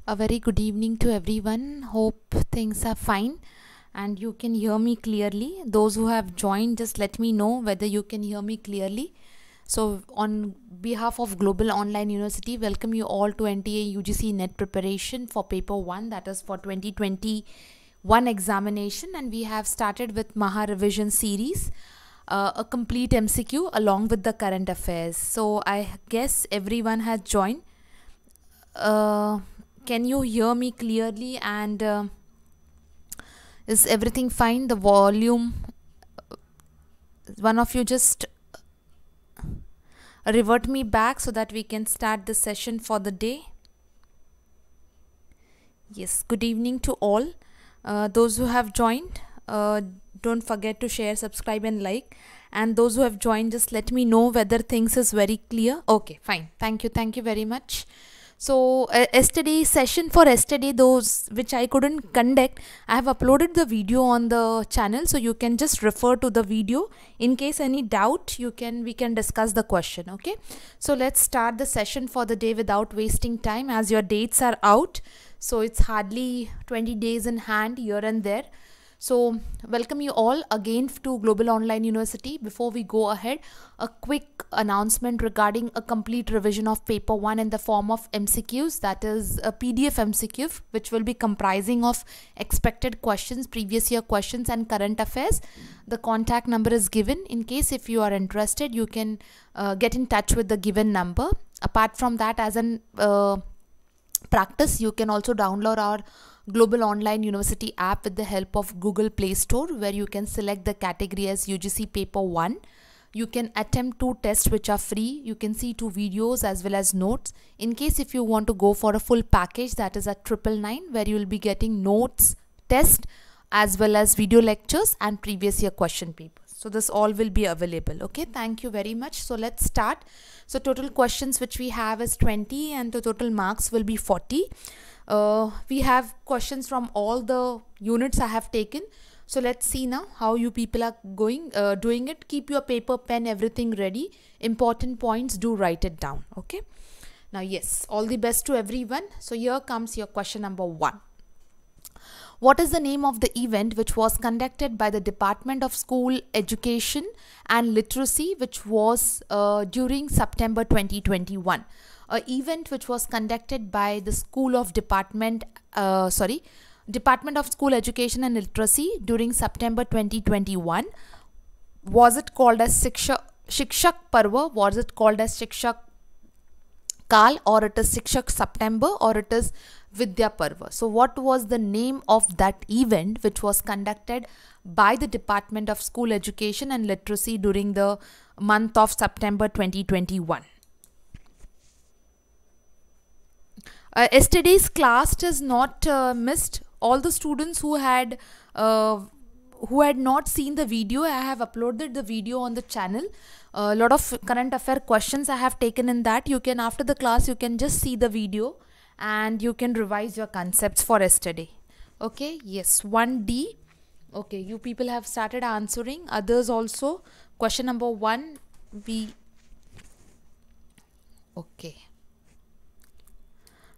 A very good evening to everyone. Hope things are fine and you can hear me clearly. Those who have joined, just let me know whether you can hear me clearly. So, on behalf of Global Online University, welcome you all to NTA UGC NET preparation for paper 1, that is for 2021 examination, and we have started with Maha Revision series. A complete MCQ along with the current affairs. So I guess everyone has joined. Can you hear me clearly, and is everything fine? The volume, one of you just revert me back so that we can start the session for the day. Yes, good evening to all. Those who have joined, don't forget to share, subscribe and like, and those who have joined, just let me know whether things is very clear. Okay, fine. Thank you very much. So yesterday session, for yesterday, those which I couldn't conduct, I have uploaded the video on the channel, so you can just refer to the video. In case any doubt, we can discuss the question. Okay, so let's start the session for the day without wasting time, as your dates are out. So it's hardly 20 days in hand here and there. So welcome you all again to Global Online University. Before we go ahead, a quick announcement regarding a complete revision of paper 1 in the form of MCQs, that is a PDF MCQ, which will be comprising of expected questions, previous year questions and current affairs. The contact number is given. In case if you are interested, you can get in touch with the given number. Apart from that, as an practice, you can also download our Global Online University app with the help of Google Play Store, where you can select the category as UGC paper 1. You can attempt 2 tests which are free. You can see 2 videos as well as notes. In case if you want to go for a full package, that is at 999, where you will be getting notes, test as well as video lectures and previous year question papers. So this all will be available. Okay, thank you very much. So let's start. So total questions which we have is 20 and the total marks will be 40. We have questions from all the units I have taken. So let's see now how you people are doing it. Keep your paper, pen, everything ready. Important points, do write it down. Okay. Now, yes, all the best to everyone. So here comes your question number 1. What is the name of the event which was conducted by the Department of School Education and Literacy, which was during September 2021? An event which was conducted by the Department of School Education and Literacy during September 2021. Was it called as Shikshak Parva? Was it called as Shikshak Kal, or it is Shikshak September, or it is Vidya Parva? So what was the name of that event which was conducted by the Department of School Education and Literacy during the month of September 2021? Yesterday's class is not missed. All the students who had not seen the video, I have uploaded the video on the channel. A lot of current affair questions I have taken in that. You can, after the class, you can just see the video and you can revise your concepts for yesterday. Okay, yes, 1D. Okay, you people have started answering. Others also. Question number 1, okay.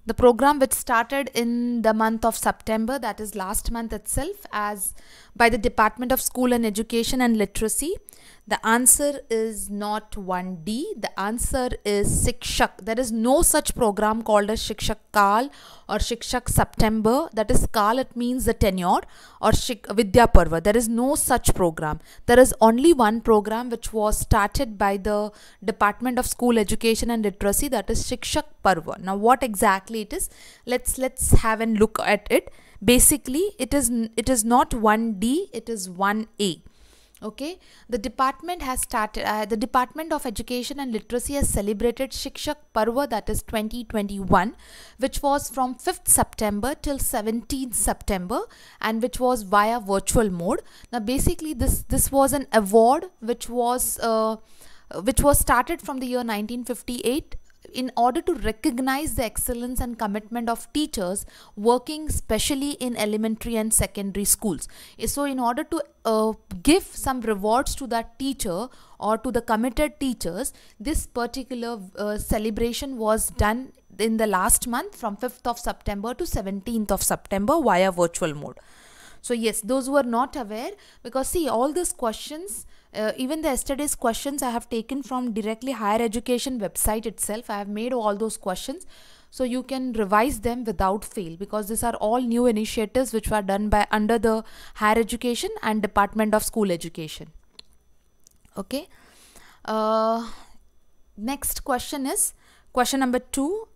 The program which started in the month of September, that is last month itself, as by the Department of School and Education and Literacy. The answer is not 1D. The answer is Shikshak. There is no such program called as Shikshak Kal or Shikshak September. That is Kal, it means the tenure, or Vidya Parva. There is no such program. There is only one program which was started by the Department of School Education and Literacy, that is Shikshak Parva. Now what exactly it is? Let's have a look at it. Basically, it is not 1D, it is 1A. Okay, the department has started, the Department of Education and Literacy has celebrated Shikshak Parva, that is 2021, which was from 5th September till 17th September and which was via virtual mode. Now basically this was an award which was started from the year 1958 in order to recognize the excellence and commitment of teachers working specially in elementary and secondary schools. So in order to give some rewards to that teacher or to the committed teachers, this particular celebration was done in the last month from 5th of September to 17th of September via virtual mode. So yes, those who are not aware, because see, all these questions, even the yesterday's questions I have taken from directly higher education website itself. I have made all those questions, so you can revise them without fail, because these are all new initiatives which were done by under the higher education and Department of School Education. Okay. Next question is question number 2.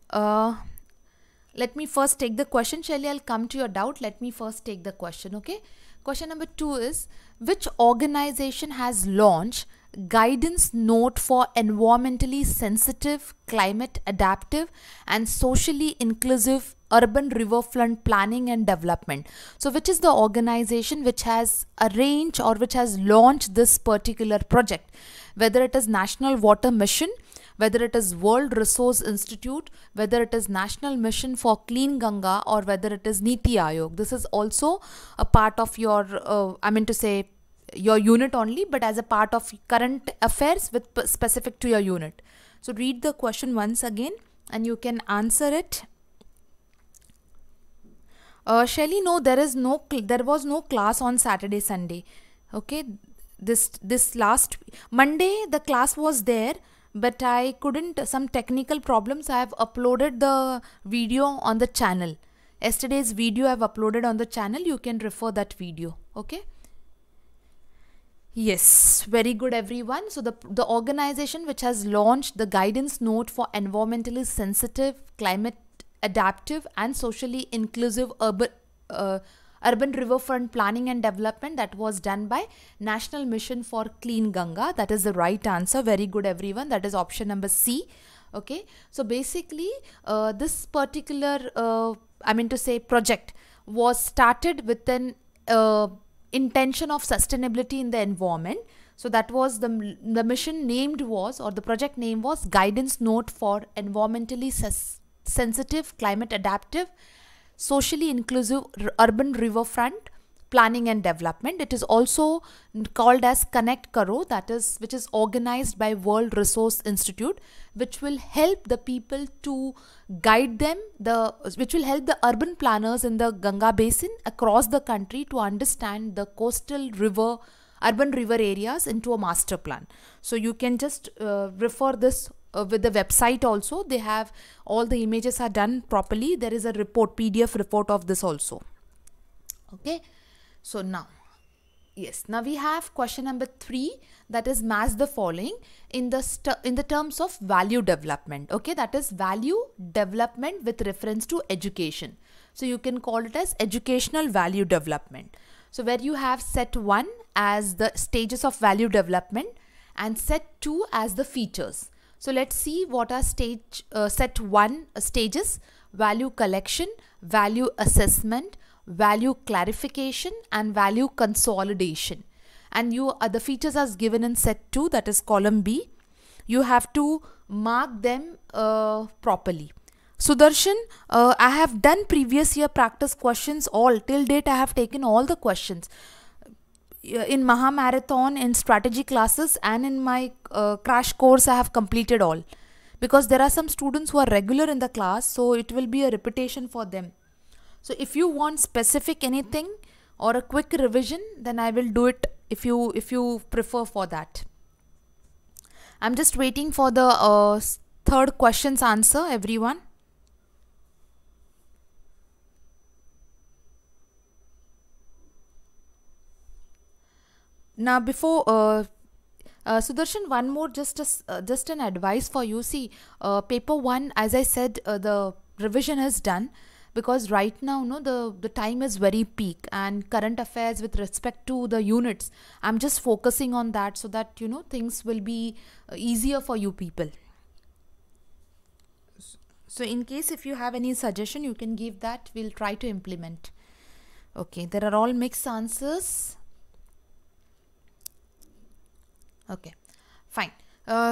Let me first take the question, Shelly. I'll come to your doubt. Let me first take the question. Okay. Question number 2 is, which organization has launched guidance note for environmentally sensitive, climate adaptive and socially inclusive urban riverfront planning and development? So which is the organization which has arranged or which has launched this particular project? Whether it is National Water Mission, whether it is World Resource Institute, whether it is National Mission for Clean Ganga, or whether it is Niti Aayog. This is also a part of your, your unit only, but as a part of current affairs with specific to your unit. So read the question once again and you can answer it. Shelly, no, there was no class on Saturday, Sunday. Okay, this last Monday the class was there, but I couldn't, some technical problems. I have uploaded the video on the channel. Yesterday's video I have uploaded on the channel. You can refer that video. Okay. Yes, very good everyone. So the organization which has launched the guidance note for environmentally sensitive, climate adaptive and socially inclusive urban riverfront planning and development, that was done by National Mission for Clean Ganga. That is the right answer. Very good everyone. That is option number C. Okay. So basically this particular project was started with an intention of sustainability in the environment. So that was the mission named was, or the project name was, Guidance Note for Environmentally Sensitive, Climate Adaptive, Socially Inclusive Urban Riverfront Planning and Development. It is also called as Connect Karo, which is organized by World Resource Institute, which will help the people to guide them, which will help the urban planners in the Ganga basin across the country to understand the coastal river, urban river areas into a master plan. So you can just refer this with the website also. They have all the images are done properly. There is a report, PDF report of this also. Okay. So now, yes, now we have question number 3, that is match the following in the terms of value development. Okay, that is value development with reference to education. So you can call it as educational value development. So where you have set 1 as the stages of value development and set 2 as the features. So let's see what are set 1 stages: value collection, value assessment, value clarification and value consolidation. And the features are given in set 2, that is column B. You have to mark them properly. Sudarshan, I have done previous year practice questions all till date. I have taken all the questions in Maha Marathon, in strategy classes, and in my crash course. I have completed all, because there are some students who are regular in the class, so it will be a repetition for them. So if you want specific anything or a quick revision, then I will do it if you prefer for that. I'm just waiting for the third question's answer, everyone. Now before Sudarshan, one more, just an advice for you. See, paper 1, as I said, the revision is done, because right now the time is very peak, and current affairs with respect to the units, I'm just focusing on that, so that things will be easier for you people. So in case if you have any suggestion, you can give that. We'll try to implement. Okay, there are all mixed answers. Okay, fine.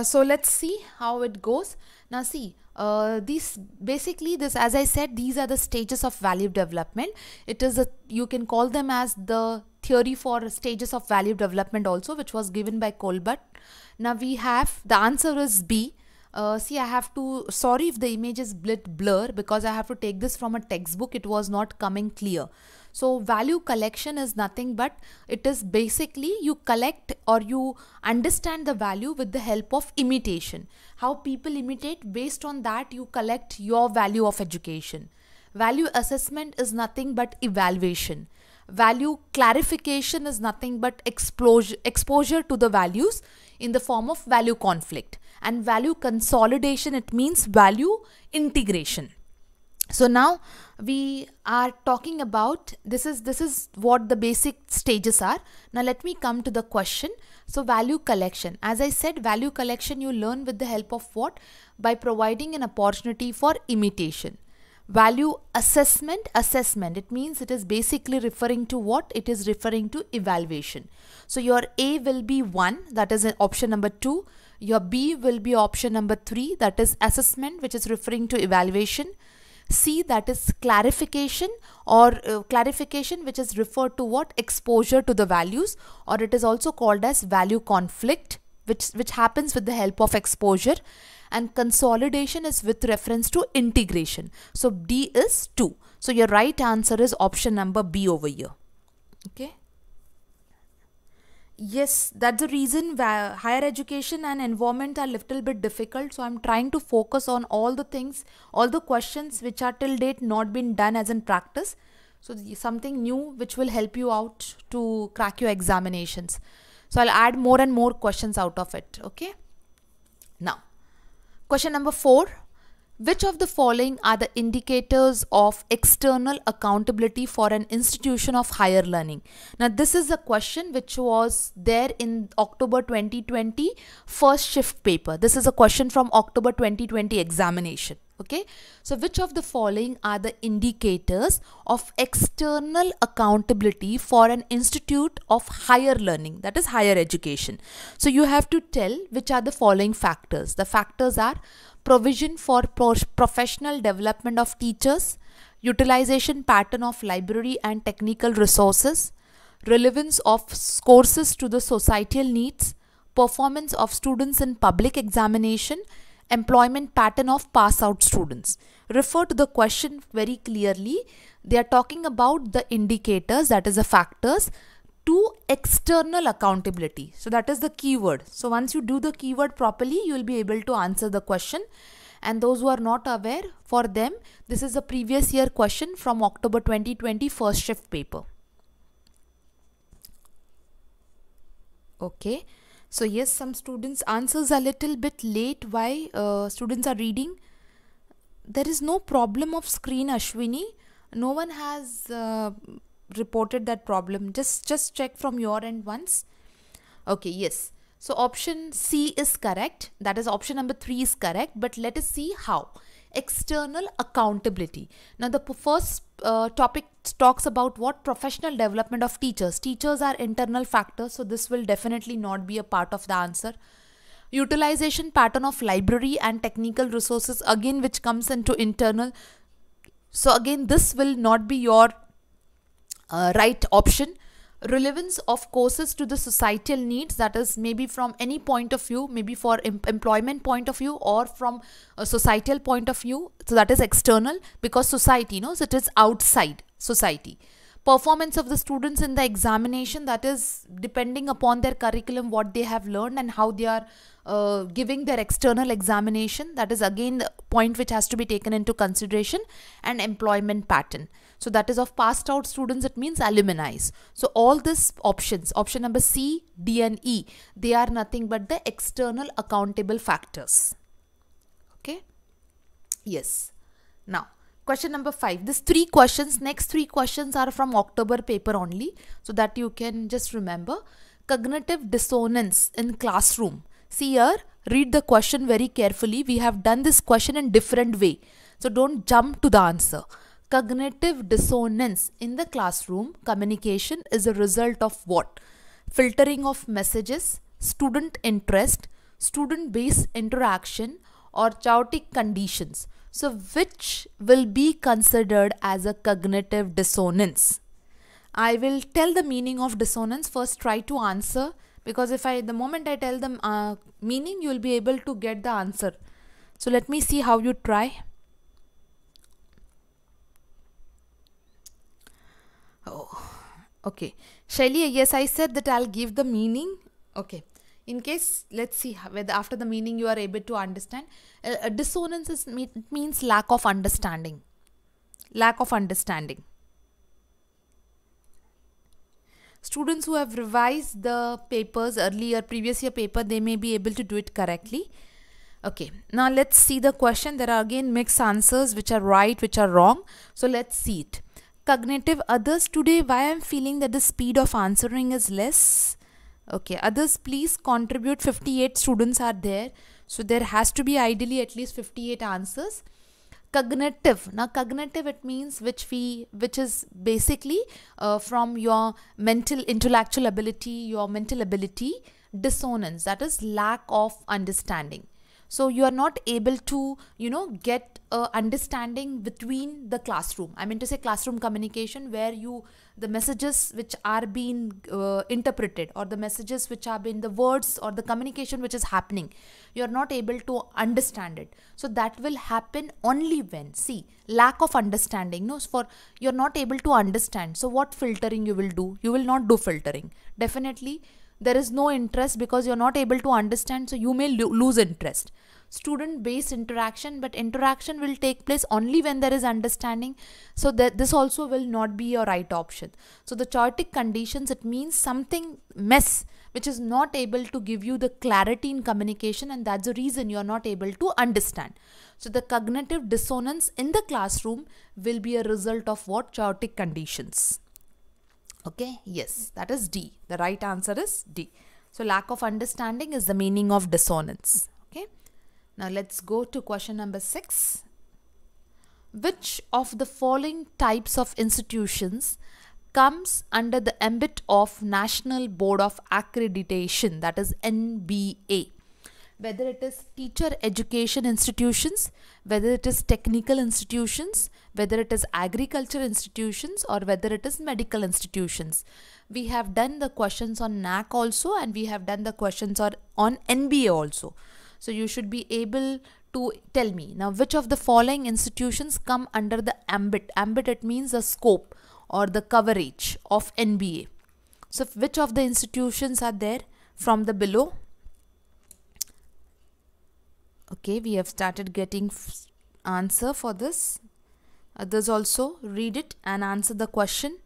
So let's see how it goes. Now see, this, as I said, these are the stages of value development. It is you can call them as the theory for stages of value development also, which was given by Colbert. Now we have, the answer is B. See, I have to, sorry if the image is bit blur because I have to take this from a textbook. It was not coming clear. So value collection is nothing but it is basically you collect or you understand the value with the help of imitation. How people imitate, based on that you collect your value of education. Value assessment is nothing but evaluation. Value clarification is nothing but exposure to the values in the form of value conflict. And value consolidation, it means value integration. So now we are talking about this is what the basic stages are. Now let me come to the question. So value collection, as I said, value collection you learn with the help of what? By providing an opportunity for imitation. Value assessment, it means it is basically referring to what? It is referring to evaluation. So your A will be 1, that is option number 2. Your B will be option number 3, that is assessment, which is referring to evaluation. C, that is clarification, or clarification which is referred to what? Exposure to the values, or it is also called as value conflict, which happens with the help of exposure. And consolidation is with reference to integration. So D is 2. So your right answer is option number B over here. Okay. Yes, that's the reason higher education and environment are little bit difficult. So I'm trying to focus on all the things, all the questions which are till date not been done as in practice. So something new which will help you out to crack your examinations. So I'll add more and more questions out of it. Okay. Now, question number 4. Which of the following are the indicators of external accountability for an institution of higher learning? Now this is a question which was there in October 2020 first shift paper. This is a question from October 2020 examination. Okay, so which of the following are the indicators of external accountability for an institute of higher learning, that is higher education? So you have to tell which are the following factors. The factors are provision for professional development of teachers, utilization pattern of library and technical resources, relevance of courses to the societal needs, performance of students in public examination, employment pattern of pass out students. Refer to the question very clearly. They are talking about the indicators, that is the factors, to external accountability. So that is the keyword. So once you do the keyword properly, you will be able to answer the question. And those who are not aware, for them, this is a previous year question from October 2020 first shift paper. Okay. So yes, some students answers a little bit late. Why? Students are reading. There is no problem of screen, Ashwini. No one has reported that problem. Just check from your end once. Okay, yes. So option C is correct. That is option number 3 is correct. But let us see how. External accountability. Now the first topic talks about what? Professional development of teachers. Teachers are internal factors, so this will definitely not be a part of the answer. Utilization pattern of library and technical resources, again which comes into internal. So again this will not be your right option. Relevance of courses to the societal needs, that is maybe from any point of view, maybe for employment point of view or from a societal point of view. So that is external, because society knows it is outside society. Performance of the students in the examination, that is depending upon their curriculum, what they have learned and how they are giving their external examination. That is again the point which has to be taken into consideration. And employment pattern. So that is of passed out students, it means alumni. So all these options, option number C, D and E, they are nothing but the external accountable factors. Okay. Yes. Now question number 5. These 3 questions, next 3 questions are from October paper only, so that you can just remember. Cognitive dissonance in classroom. See here, read the question very carefully. We have done this question in different way, so don't jump to the answer. Cognitive dissonance in the classroom communication is a result of what? Filtering of messages, student interest, student-based interaction, or chaotic conditions. So which will be considered as a cognitive dissonance? I will tell the meaning of dissonance. First try to answer, because if the moment I tell them meaning, you will be able to get the answer. So let me see how you try. Oh, okay. Shaili, yes, I said that I'll give the meaning. Okay. In case, let's see whether after the meaning you are able to understand. Dissonance means lack of understanding. Lack of understanding. Students who have revised the papers earlier, previous year paper, they may be able to do it correctly. Okay, now let's see the question. There are again mixed answers, which are right, which are wrong. So let's see it. Cognitive others, today why I'm feeling that the speed of answering is less. Okay, others please contribute. 58 students are there, so there has to be ideally at least 58 answers. Cognitive, now cognitive, it means which is basically from your mental intellectual ability, your mental ability. Dissonance, that is lack of understanding. So you are not able to, get understanding between the classroom. I mean to say classroom communication, where the messages which are being interpreted, or the messages which are being the words or the communication which is happening, you are not able to understand it. So that will happen only when, see, lack of understanding. No, for you're not able to understand. So what filtering you will do? You will not do filtering. Definitely there is no interest because you're not able to understand, so you may lose interest. Student based interaction, but interaction will take place only when there is understanding, so that this also will not be your right option. So the chaotic conditions, it means something mess which is not able to give you the clarity in communication, and that's the reason you are not able to understand. So the cognitive dissonance in the classroom will be a result of what? Chaotic conditions. Okay, yes, that is D. The right answer is D. So lack of understanding is the meaning of dissonance. Okay, now let's go to question number 6. Which of the following types of institutions comes under the ambit of National Board of Accreditation, that is NBA? Whether it is teacher education institutions, whether it is technical institutions, whether it is agriculture institutions, or whether it is medical institutions. We have done the questions on NAC also, and we have done the questions on NBA also. So you should be able to tell me now which of the following institutions come under the ambit. Ambit, it means the scope or the coverage of NBA. So which of the institutions are there from the below? Okay, we have started getting answer for this. Others also read it and answer the question.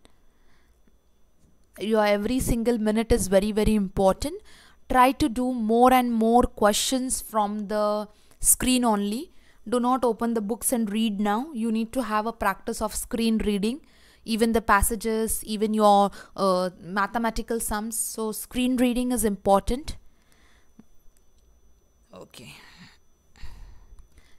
Your every single minute is very, very important. Try to do more and more questions from the screen only. Do not open the books and read now. You need to have a practice of screen reading, even the passages, even your mathematical sums. So screen reading is important. Okay.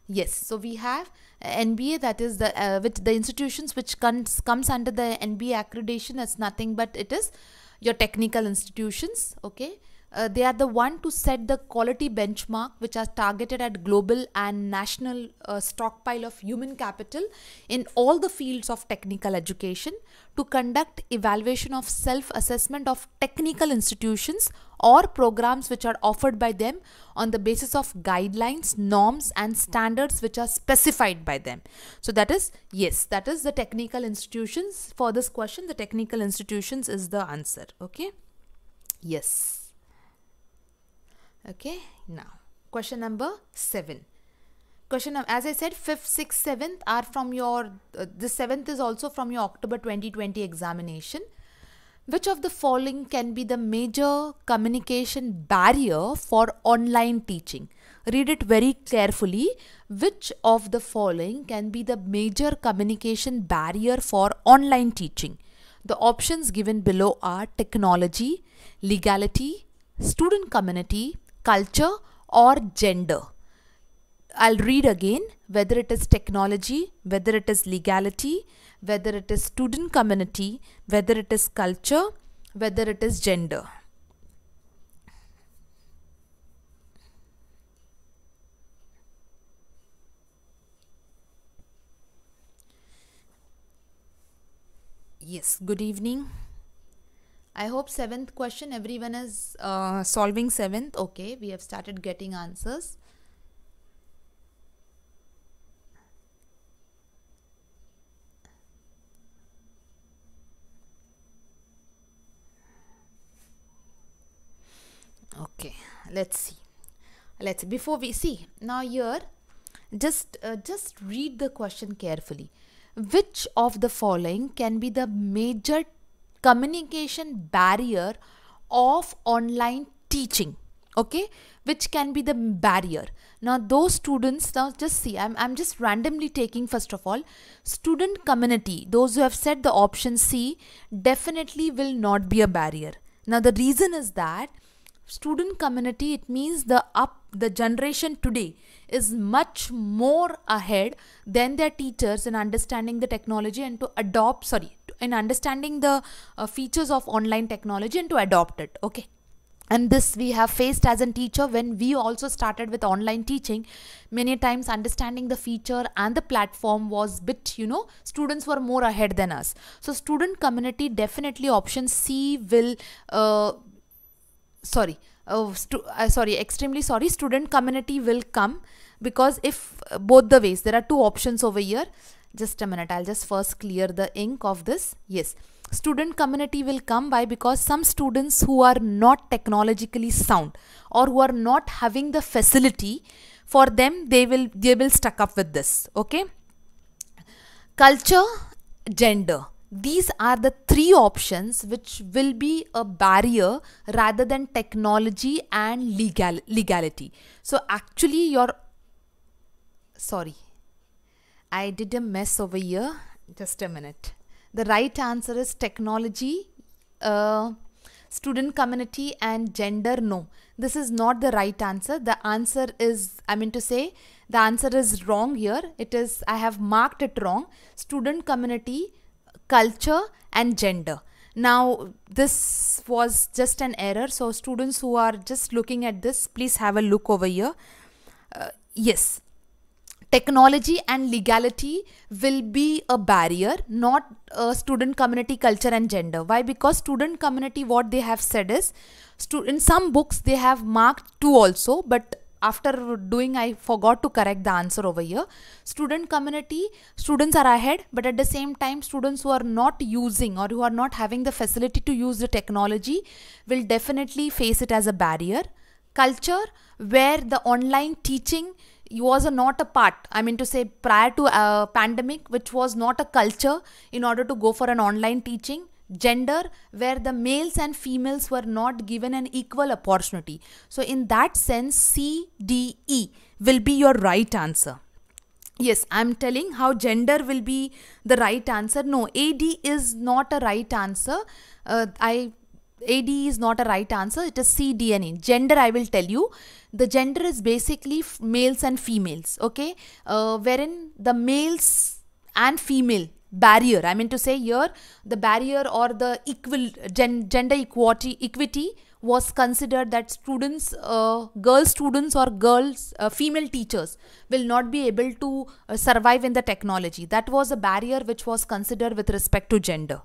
Yes, so we have NBA, that is the institutions which comes under the NBA accreditation as nothing but it is your technical institutions. Okay, they are the one to set the quality benchmark which are targeted at global and national stockpile of human capital in all the fields of technical education, to conduct evaluation of self-assessment of technical institutions or programs which are offered by them on the basis of guidelines, norms and standards which are specified by them. So that is, yes, that is the technical institutions. For this question, the technical institutions is the answer. Okay, yes. Okay, now question number 7. Question, as I said, 5th, 6th, 7th are from your, the 7th is also from your October 2020 examination. Which of the following can be the major communication barrier for online teaching? Read it very carefully. Which of the following can be the major communication barrier for online teaching? The options given below are technology, legality, student community, culture or gender. I'll read again. Whether it is technology, whether it is legality, whether it is student community, whether it is culture, whether it is gender. Yes, good evening. I hope 7th question everyone is solving 7th. Okay, we have started getting answers. let's see. Before we see, now here, just read the question carefully. Which of the following can be the major communication barrier of online teaching? Okay, which can be the barrier? Now those students, now just see, I'm just randomly taking, first of all, student community. Those who have said the option C definitely will not be a barrier. Now the reason is that student community, it means the generation today is much more ahead than their teachers in understanding the technology and to adopt, in understanding the features of online technology and to adopt it. Okay, and this we have faced as a teacher when we also started with online teaching. Many times understanding the feature and the platform was bit, students were more ahead than us. So student community, definitely option C will extremely sorry, student community will come, because if both the ways, there are two options over here. Just a minute, I'll just first clear the ink of this. Yes, student community will come. Why? Because some students who are not technologically sound or who are not having the facility, for them they will stuck up with this. Okay, culture, gender, these are the three options which will be a barrier rather than technology and legality. So actually I did a mess over here. Just a minute. The right answer is technology, student community and gender. No, this is not the right answer. The answer is, the answer is wrong here. It is, I have marked it wrong. Student community, culture and gender. Now this was just an error, so students who are just looking at this, please have a look over here. Yes, technology and legality will be a barrier, not student community, culture and gender. Why? Because student community, what they have said is, in some books they have marked 2 also, but after doing, I forgot to correct the answer over here. Student community, students are ahead, but at the same time, students who are not using or who are not having the facility to use the technology will definitely face it as a barrier. Culture, where the online teaching was not a part, prior to pandemic, which was not a culture in order to go for an online teaching. Gender, where the males and females were not given an equal opportunity. So in that sense, C, D, E will be your right answer. Yes, I'm telling how gender will be the right answer. No, AD is not a right answer. AD is not a right answer. It is C, D and E. Gender, I will tell you. The gender is basically males and females. Okay, wherein the males and female barrier, here the barrier or the gender equity was considered that students, girl students or female teachers will not be able to survive in the technology. That was a barrier which was considered with respect to gender.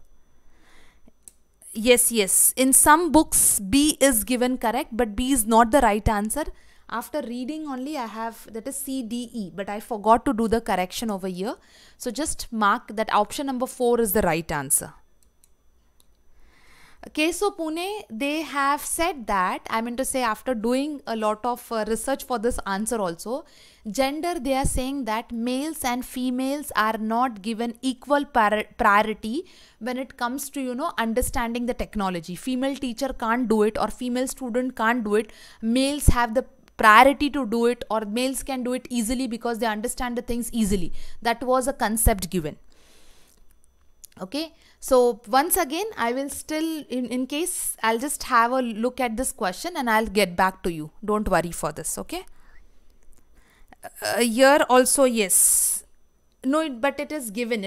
Yes, in some books B is given correct, but B is not the right answer. After reading only, I have, that is C, D, E, but I forgot to do the correction over here. So just mark that option number 4 is the right answer. Okay, so Pune, they have said that, after doing a lot of research for this answer also, gender, they are saying that males and females are not given equal priority when it comes to, understanding the technology. Female teacher can't do it or female student can't do it. Males have the priority to do it, or males can do it easily because they understand the things easily. That was a concept given. Okay, so once again, I will still, in case, I'll just have a look at this question and I'll get back to you. Don't worry for this. Okay, here also, yes, no, but it is given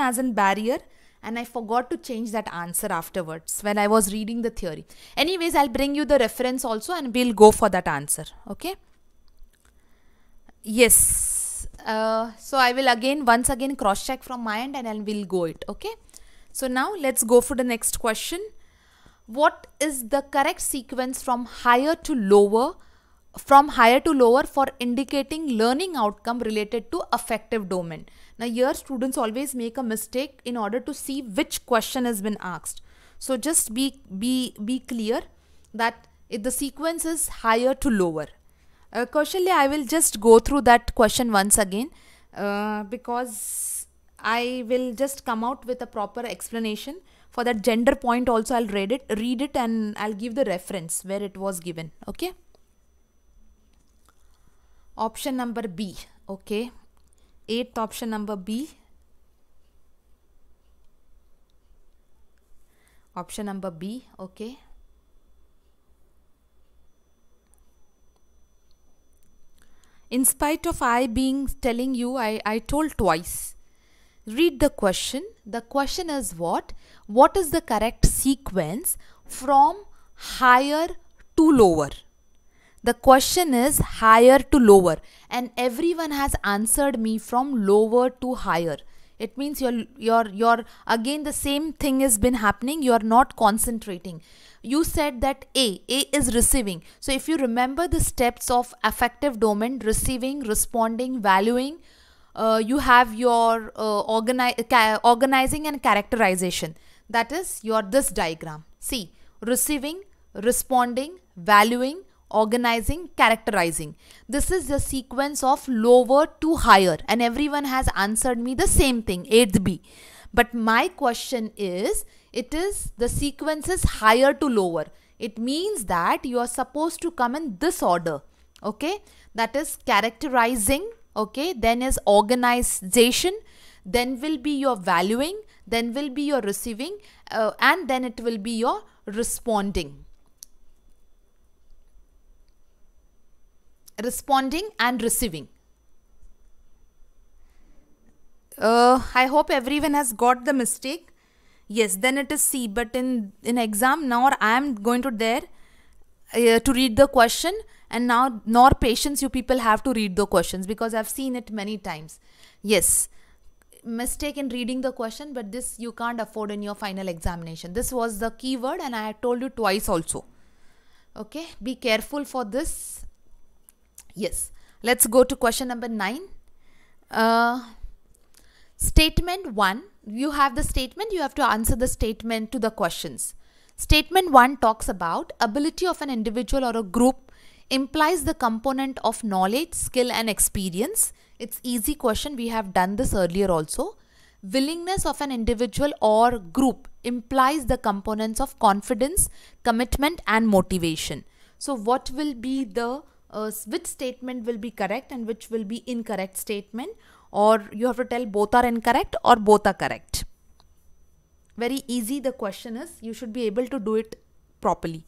as in barrier, and I forgot to change that answer afterwards when I was reading the theory. Anyways, I'll bring you the reference also and we'll go for that answer. Okay. Yes. So I will once again cross check from my end and I will go it. Okay. So now let's go for the next question. What is the correct sequence from higher to lower for indicating learning outcome related to affective domain? Now here students always make a mistake in order to see which question has been asked. So just be clear that If the sequence is higher to lower. Kaushalya, I will just go through that question once again because I will just come out with a proper explanation. For that gender point also I'll read it and I'll give the reference where it was given. Okay. Option number B. Okay. 8th option number B. Option number B. Okay. In spite of I being telling you, I told twice. Read the question. The question is what? What is the correct sequence from higher to lower? The question is higher to lower, and everyone has answered me from lower to higher. It means you're again the same thing has been happening. You are not concentrating. You said that A is receiving. So if you remember the steps of affective domain, receiving, responding, valuing, you have your organizing and characterization. That is your this diagram. See, receiving, responding, valuing, organizing, characterizing. This is the sequence of lower to higher, and everyone has answered me the same thing, 8th B. But my question is, it is the sequence is higher to lower. It means that you are supposed to come in this order. Okay, that is characterizing. Okay, then is organization, then will be your valuing, then will be your receiving, and then it will be your responding. Responding and receiving. I hope everyone has got the mistake. Yes, then it is C. But in exam now I am going to there to read the question, and now nor patience you people have to read the questions because I've seen it many times. Yes, mistake in reading the question, but this you can't afford in your final examination. This was the keyword and I had told you twice also. Okay, be careful for this. Yes, let's go to question number 9. Statement 1, you have the statement, you have to answer the statement to the questions. Statement 1 talks about ability of an individual or a group implies the component of knowledge, skill and experience. It's easy question, we have done this earlier also. Willingness of an individual or group implies the components of confidence, commitment and motivation. So what will be the which statement will be correct and which will be incorrect statement, or you have to tell both are incorrect or both are correct. Very easy the question is, you should be able to do it properly.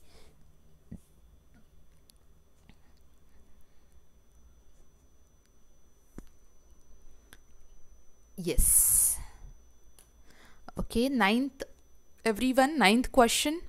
Yes. Okay, 9th, everyone, 9th question.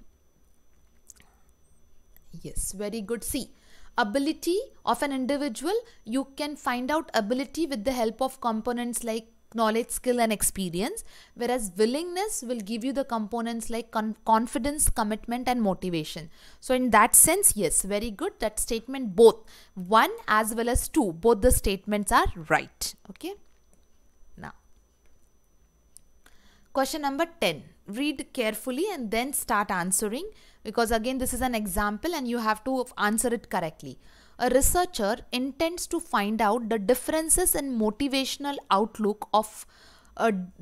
Yes, very good. See, ability of an individual, you can find out ability with the help of components like knowledge, skill and experience, whereas willingness will give you the components like confidence, commitment and motivation. So in that sense, yes, very good. That statement, both 1 as well as 2, both the statements are right. Okay. Now, question number 10. Read carefully and then start answering, because again this is an example and you have to answer it correctly. A researcher intends to find out the differences in motivational outlook of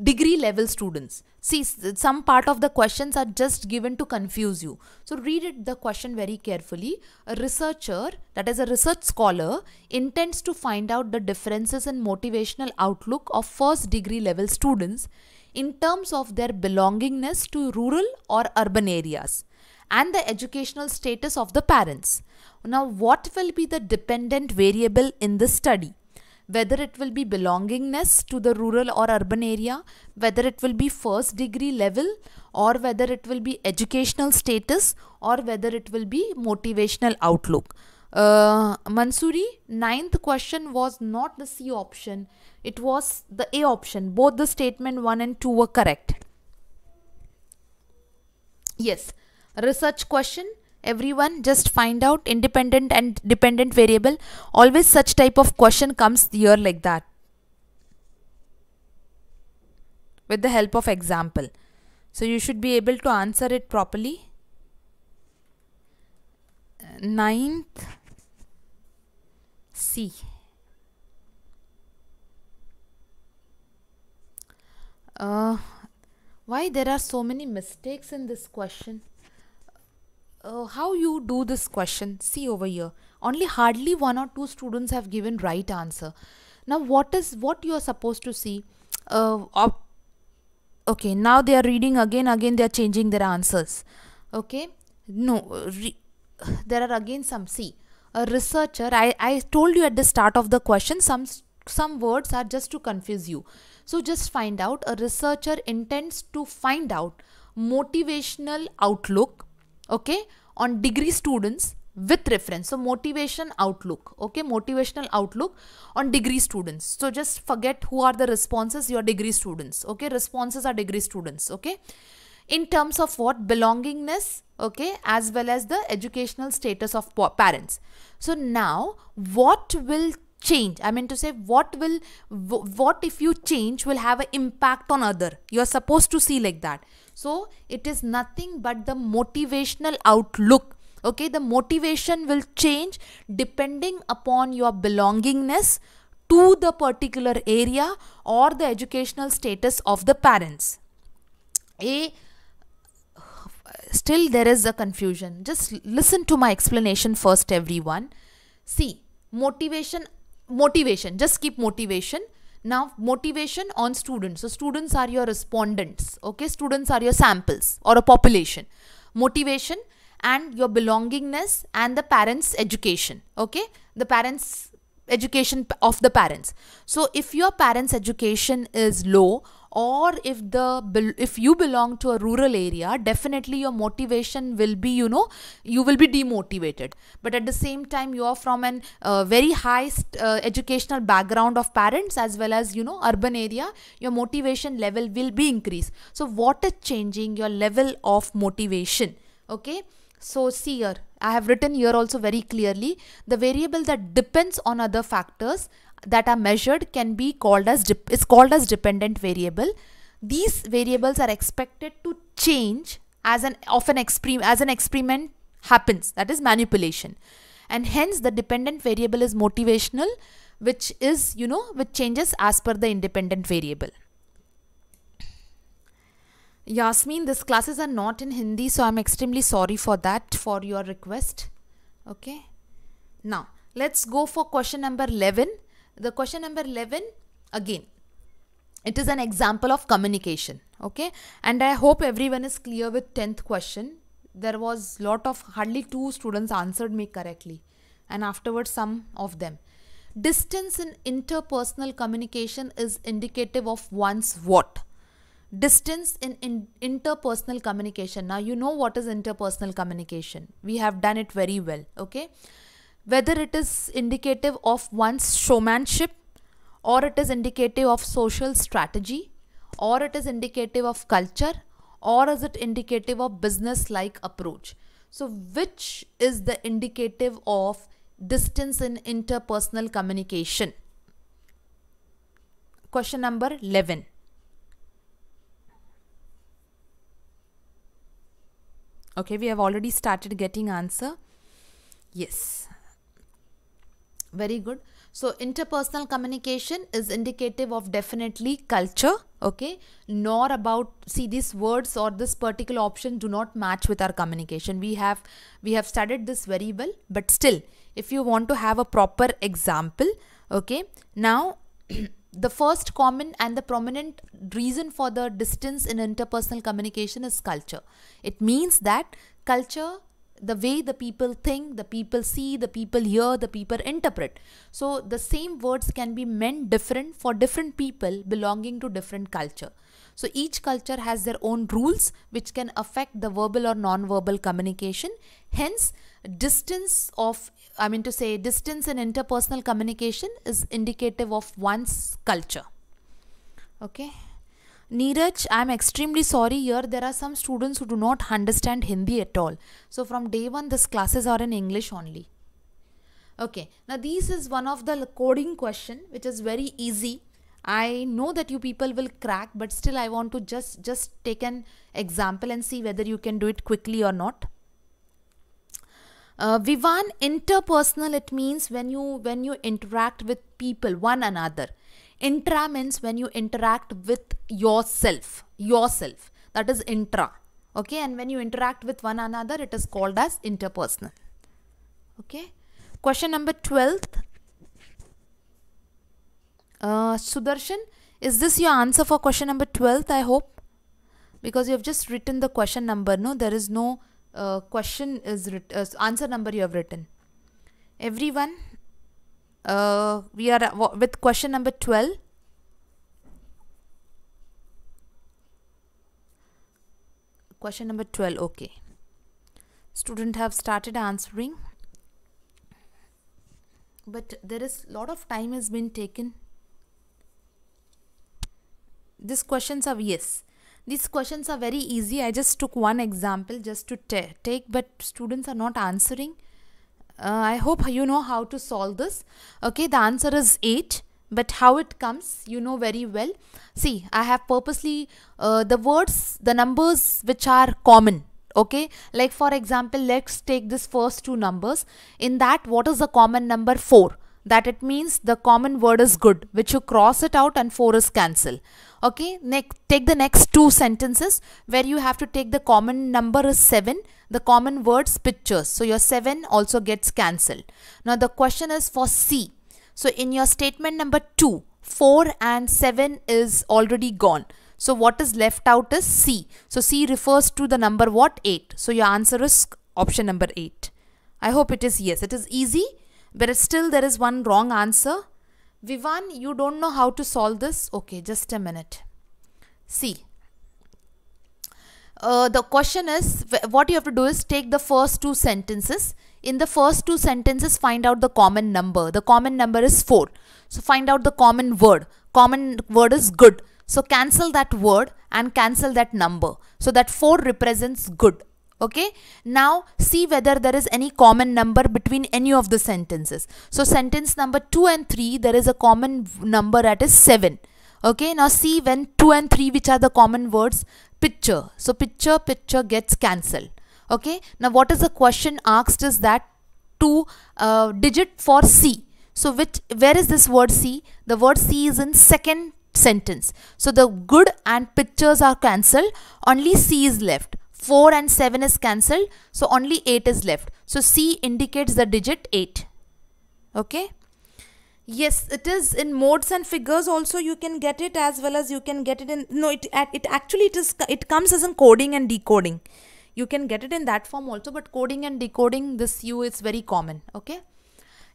degree level students. See, some part of the questions are just given to confuse you. So read it, the question very carefully. A researcher, that is a research scholar, intends to find out the differences in motivational outlook of first degree level students in terms of their belongingness to rural or urban areas and the educational status of the parents. Now, what will be the dependent variable in this study? Whether it will be belongingness to the rural or urban area, whether it will be first degree level, or whether it will be educational status, or whether it will be motivational outlook. Mansoori, 9th question was not the C option, it was the A option. Both the statement 1 and 2 were correct. Yes, research question. Everyone just find out independent and dependent variable. Always such type of question comes here like that with the help of example. So you should be able to answer it properly. Ninth C. Why there are so many mistakes in this question? How you do this question? See over here. Only hardly 1 or 2 students have given right answer. Now what you are supposed to see? Okay, now they are reading again they are changing their answers. Okay, no, there are again some. See, a researcher, I told you at the start of the question, some words are just to confuse you. So just find out. A researcher intends to find out motivational outlook, okay, on degree students with reference. So motivation outlook, okay, motivational outlook on degree students. So just forget who are the responses. Your degree students, okay, responses are degree students, okay, in terms of what? Belongingness, okay, as well as the educational status of parents. So now what will change? I mean to say, what if you change will have an impact on other? You are supposed to see like that. So it is nothing but the motivational outlook. Okay, the motivation will change depending upon your belongingness to the particular area or the educational status of the parents. Still there is a confusion. Just listen to my explanation first, everyone. See, motivation, just keep motivation. Now motivation on students. So students are your respondents, okay, students are your samples or a population. Motivation and your belongingness and the parents' education, okay, the parents' education of the parents. So if your parents' education is low, or if you belong to a rural area, definitely your motivation will be, you will be demotivated. But at the same time, you are from an very high educational background of parents, as well as urban area, your motivation level will be increased. So what is changing? Your level of motivation, okay. So see here, I have written here also very clearly, the variable that depends on other factors that are measured can be called as dependent variable. These variables are expected to change as an experiment happens, that is manipulation, and hence the dependent variable is motivational, which is which changes as per the independent variable. Yasmin, these classes are not in Hindi, so I'm extremely sorry for that, for your request. Okay. Now, let's go for question number 11. The question number 11, again, it is an example of communication. Okay. And I hope everyone is clear with 10th question. There was hardly 2 students answered me correctly. And afterwards, some of them. Distance in interpersonal communication is indicative of one's what? Distance in interpersonal communication. Now you know what is interpersonal communication. We have done it very well, okay. Whether it is indicative of one's showmanship, or it is indicative of social strategy, or it is indicative of culture, or is it indicative of business-like approach? So which is the indicative of distance in interpersonal communication? Question number 11. Okay, we have already started getting answer. Yes. Very good. So interpersonal communication is indicative of definitely culture, okay, nor about, see, these words or this particular option do not match with our communication. We have studied this very well, but still, if you want to have a proper example, okay, now the first common and the prominent reason for the distance in interpersonal communication is culture. It means that culture, the way the people think, the people see, the people hear, the people interpret. So the same words can be meant different for different people belonging to different culture. So each culture has their own rules which can affect the verbal or non-verbal communication. Hence, distance in interpersonal communication is indicative of one's culture. Okay. Neeraj, I am extremely sorry, here there are some students who do not understand Hindi at all. So from day one, these classes are in English only. Okay. Now this is one of the coding question which is very easy. I know that you people will crack, but still I want to just take an example and see whether you can do it quickly or not. Vivan, interpersonal, it means when you interact with people, one another. Intra means when you interact with yourself. That is intra. Okay, and when you interact with one another, it is called as interpersonal. Okay. Question number 12. Sudarshan, is this your answer for question number 12? I hope, because you have just written the question number. No, there is no question is answer number you have written. Everyone, we are with question number 12. Question number 12. Okay, student have started answering, but there is a lot of time has been taken. These questions are, yes, these questions are very easy. I just took one example just to take, but students are not answering. I hope you know how to solve this. Okay, the answer is 8, but how it comes, you know very well. See, I have purposely the numbers which are common. Okay, like for example, let's take this first two numbers. In that, what is the common number? 4. That it means the common word is good, which you cross it out and 4 is cancel. Okay, next, take the next two sentences where you have to take the common number is 7, the common words pictures. So your 7 also gets cancelled. Now the question is for C. So in your statement number 2, 4 and 7 is already gone. So what is left out is C. So C refers to the number what? 8. So your answer is option number 8. I hope it is, yes, it is easy, but still there is one wrong answer. Vivan, you don't know how to solve this? Okay, just a minute. See, the question is, what you have to do is take the first two sentences. In the first two sentences, find out the common number. The common number is 4. So find out the common word. Common word is good. So cancel that word and cancel that number. So that 4 represents good. Okay, now see whether there is any common number between any of the sentences. So sentence number 2 and 3, there is a common number, that is 7. Okay, now see when 2 and 3, which are the common words? Picture. So picture gets cancelled. Okay, now what is the question asked is that 2 digit for C. So where is this word C? The word C is in second sentence. So the good and pictures are cancelled, only C is left. 4 and 7 is cancelled, so only 8 is left. So C indicates the digit 8. Okay. Yes, it is in modes and figures also you can get it, as well as you can get it in, no, it actually it comes as in coding and decoding. You can get it in that form also, but coding and decoding, this U is very common. Okay.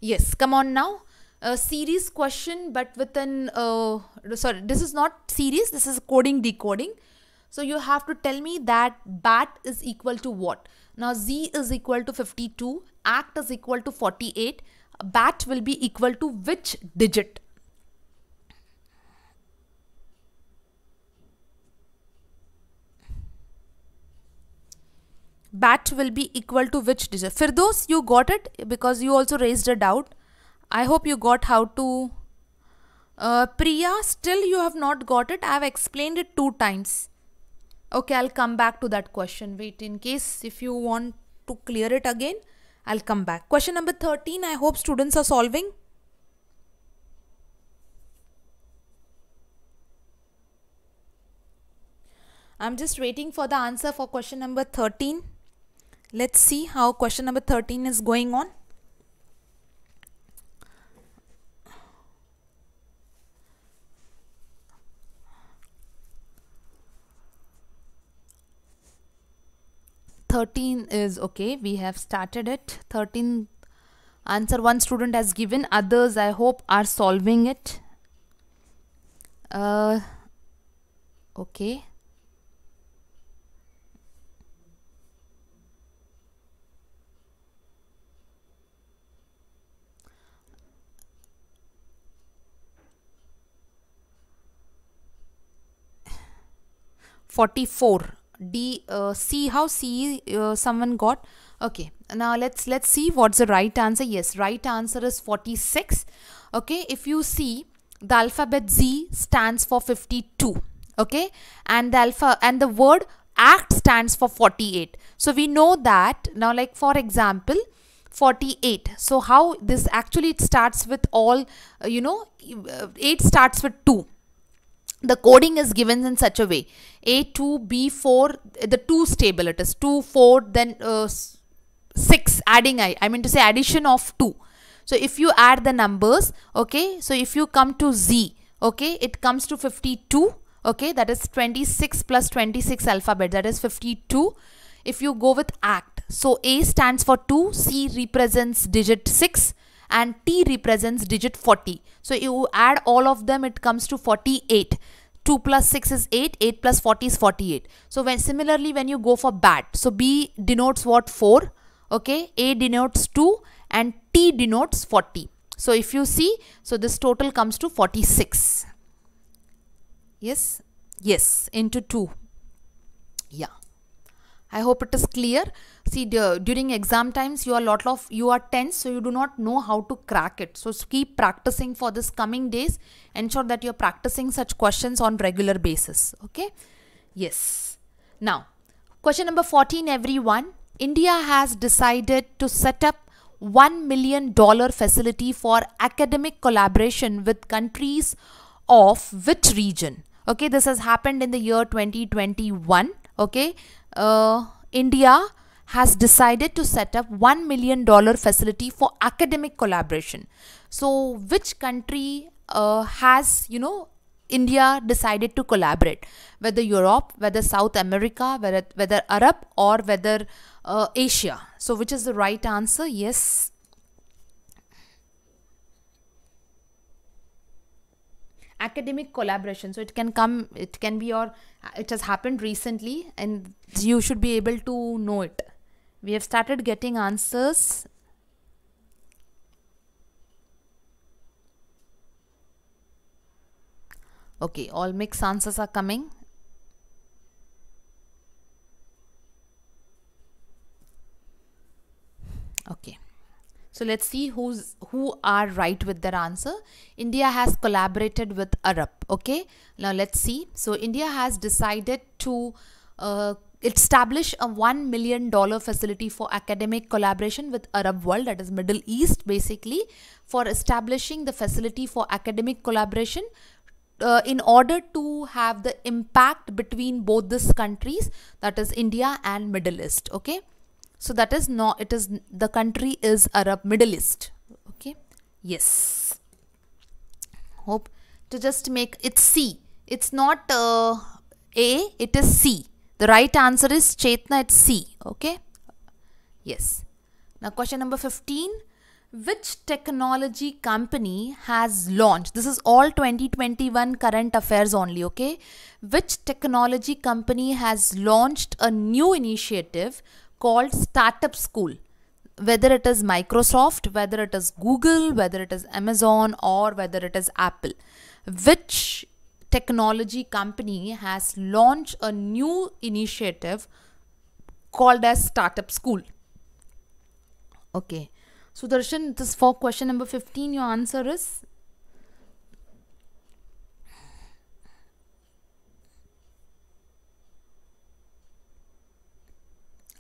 Yes, come on now. A series question, but within, sorry, this is not series, this is coding decoding. So you have to tell me that bat is equal to what? Now Z is equal to 52, act is equal to 48, bat will be equal to which digit? Bat will be equal to which digit? Firdos, you got it because you also raised a doubt. I hope you got how to. Priya, still you have not got it. I have explained it 2 times. Okay, I'll come back to that question. Wait, in case if you want to clear it again, I'll come back. Question number 13, I hope students are solving. I'm just waiting for the answer for question number 13. Let's see how question number 13 is going on. Is okay, we have started it. 13 answer one student has given, others I hope are solving it. Okay. (44) D, C, how C someone got. Okay, now let's see what's the right answer. Yes, right answer is 46. Okay, if you see, the alphabet Z stands for 52. Okay, and the word act stands for 48. So we know that now, like for example, 48. So how this actually, it starts with all 8 starts with 2. The coding is given in such a way: A2, B4, the 2 stable, it is 2, 4, then 6, adding I mean to say addition of 2. So if you add the numbers, okay, so if you come to Z, okay, it comes to 52, okay, that is 26 plus 26 alphabet, that is 52. If you go with ACT, so A stands for 2, C represents digit 6, and T represents digit 40. So you add all of them, it comes to 48. 2 plus 6 is 8, 8 plus 40 is 48. So when similarly when you go for BAT, so B denotes what? 4, okay, A denotes 2, and T denotes 40. So if you see, so this total comes to 46. Yes, yes, into 2. Yeah, I hope it is clear. See, during exam times you are tense, so you do not know how to crack it. So keep practicing for this coming days. Ensure that you are practicing such questions on regular basis. Okay. Yes. Now, question number 14, everyone. India has decided to set up $1 million facility for academic collaboration with countries of which region? Okay, this has happened in the year 2021. Okay, India has decided to set up $1 million facility for academic collaboration. So which country has, India decided to collaborate? Whether Europe, whether South America, whether Arab, or whether Asia. So which is the right answer? Yes. Academic collaboration. So it can come, it can be, or it has happened recently, and you should be able to know it. We have started getting answers. Okay, all mixed answers are coming. Okay, so let's see who are right with their answer. India has collaborated with Arab. Okay, now let's see. So India has decided to establish a $1 million facility for academic collaboration with Arab world, that is Middle East, basically, for establishing the facility for academic collaboration in order to have the impact between both these countries, that is India and Middle East. Okay, so that is not, it is, the country is Arab Middle East. Okay, yes, hope to just make it C. It's not A, it is C. The right answer is Chetna, it's C. Okay, yes. Now question number 15. Which technology company has launched, this is all 2021 current affairs only, okay, which technology company has launched a new initiative called Startup School? Whether it is Microsoft, whether it is Google, whether it is Amazon, or whether it is Apple, which technology company has launched a new initiative called as Startup School? Okay, Sudarshan, this is for question number 15. Your answer is?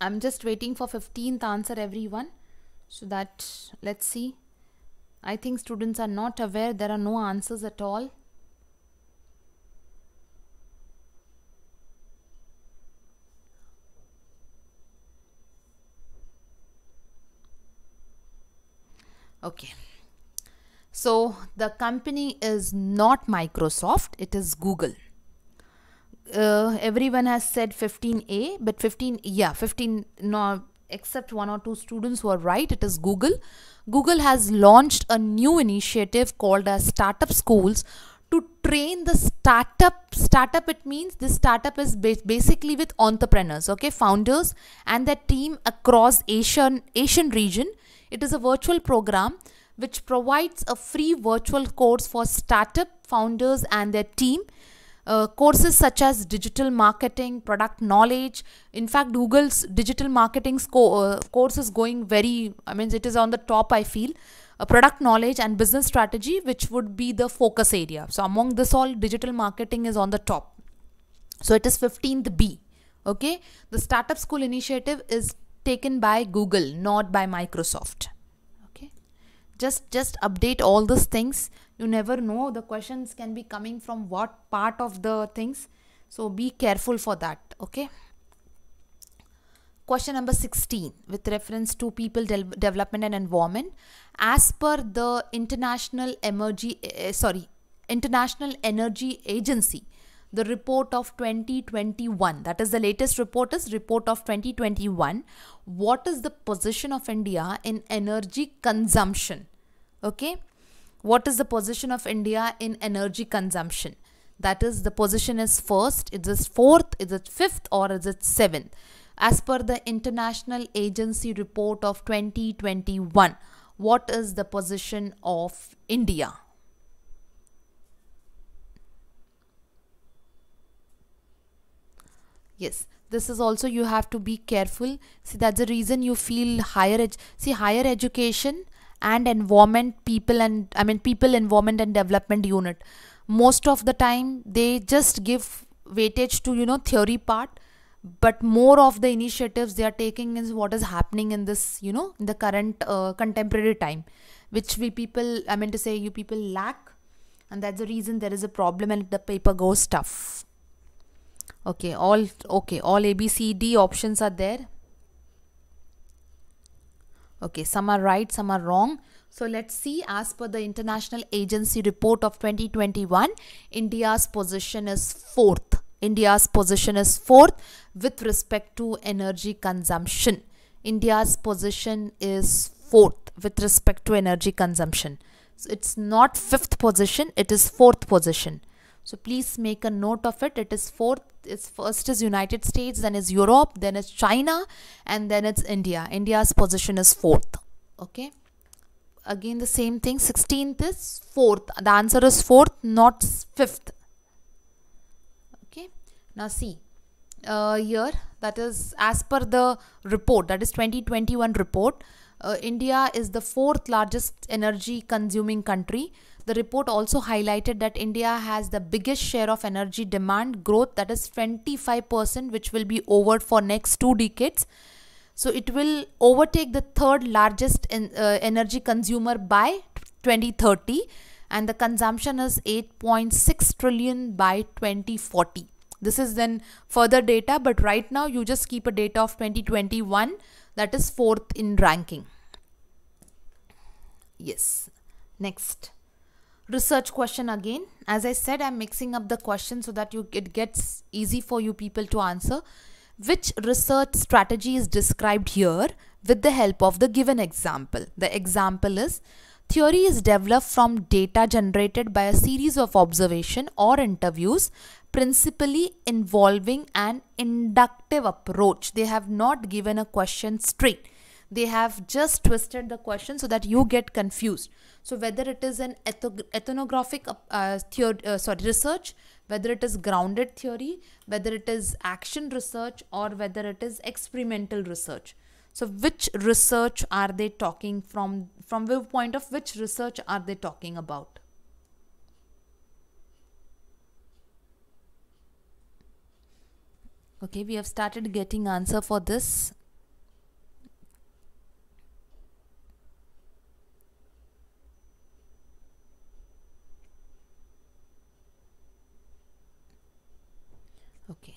I'm just waiting for 15th answer, everyone, so that let's see. I think students are not aware, there are no answers at all. Okay, so the company is not Microsoft, it is Google. Everyone has said 15A, but 15, yeah, 15, no, except one or two students who are right, it is Google. Google has launched a new initiative called as Startup Schools to train the startup, it means this startup is basically with entrepreneurs, okay, founders and their team across Asian region. It is a virtual program which provides a free virtual course for startup founders and their team. Courses such as digital marketing, product knowledge. In fact, Google's digital marketing course is going very, I mean, it is on the top, I feel. Product knowledge and business strategy, which would be the focus area. So among this all, digital marketing is on the top. So it is 15th B. Okay, the Startup School initiative is taken by Google, not by Microsoft. Okay, just update all these things. You never know, the questions can be coming from what part of the things, so be careful for that. Okay, question number 16 with reference to people development and environment. As per the International Energy Agency, the report of 2021, that is the latest report, is report of 2021. What is the position of India in energy consumption? Okay, what is the position of India in energy consumption? That is, the position is first, is it fourth, is it fifth, or is it seventh? As per the International Agency report of 2021, what is the position of India? Yes, this is also, you have to be careful. See, that's the reason you feel higher education and environment, people environment and development unit, most of the time they just give weightage to theory part, but more of the initiatives they are taking is what is happening in this in the current contemporary time, which you people lack, and that's the reason there is a problem and the paper goes tough. Okay, all A, B, C, D options are there. Okay, some are right, some are wrong. So let's see. As per the International Agency report of 2021, India's position is fourth. India's position is fourth with respect to energy consumption. India's position is fourth with respect to energy consumption. So it's not fifth position, it is fourth position. So please make a note of it. It is fourth. It's first is United States, then is Europe, then is China, and then it's India. India's position is fourth. Okay. Again the same thing. 16th is fourth. The answer is fourth, not fifth. Okay. Now see. Here, that is as per the report, that is 2021 report, India is the fourth largest energy consuming country. The report also highlighted that India has the biggest share of energy demand growth, that is 25%, which will be over for next 2 decades. So it will overtake the third largest energy consumer by 2030, and the consumption is 8.6 trillion by 2040. This is then further data, but right now you just keep a data of 2021, that is fourth in ranking. Yes. Next. Research question again. As I said, I'm mixing up the question so that it gets easy for you people to answer. Which research strategy is described here with the help of the given example? The example is, theory is developed from data generated by a series of observation or interviews, principally involving an inductive approach. They have not given a question straight. They have just twisted the question so that you get confused. So whether it is an ethnographic research, whether it is grounded theory, whether it is action research, or whether it is experimental research. So which research are they talking from the point of which research are they talking about? Okay, we have started getting answer for this. Okay.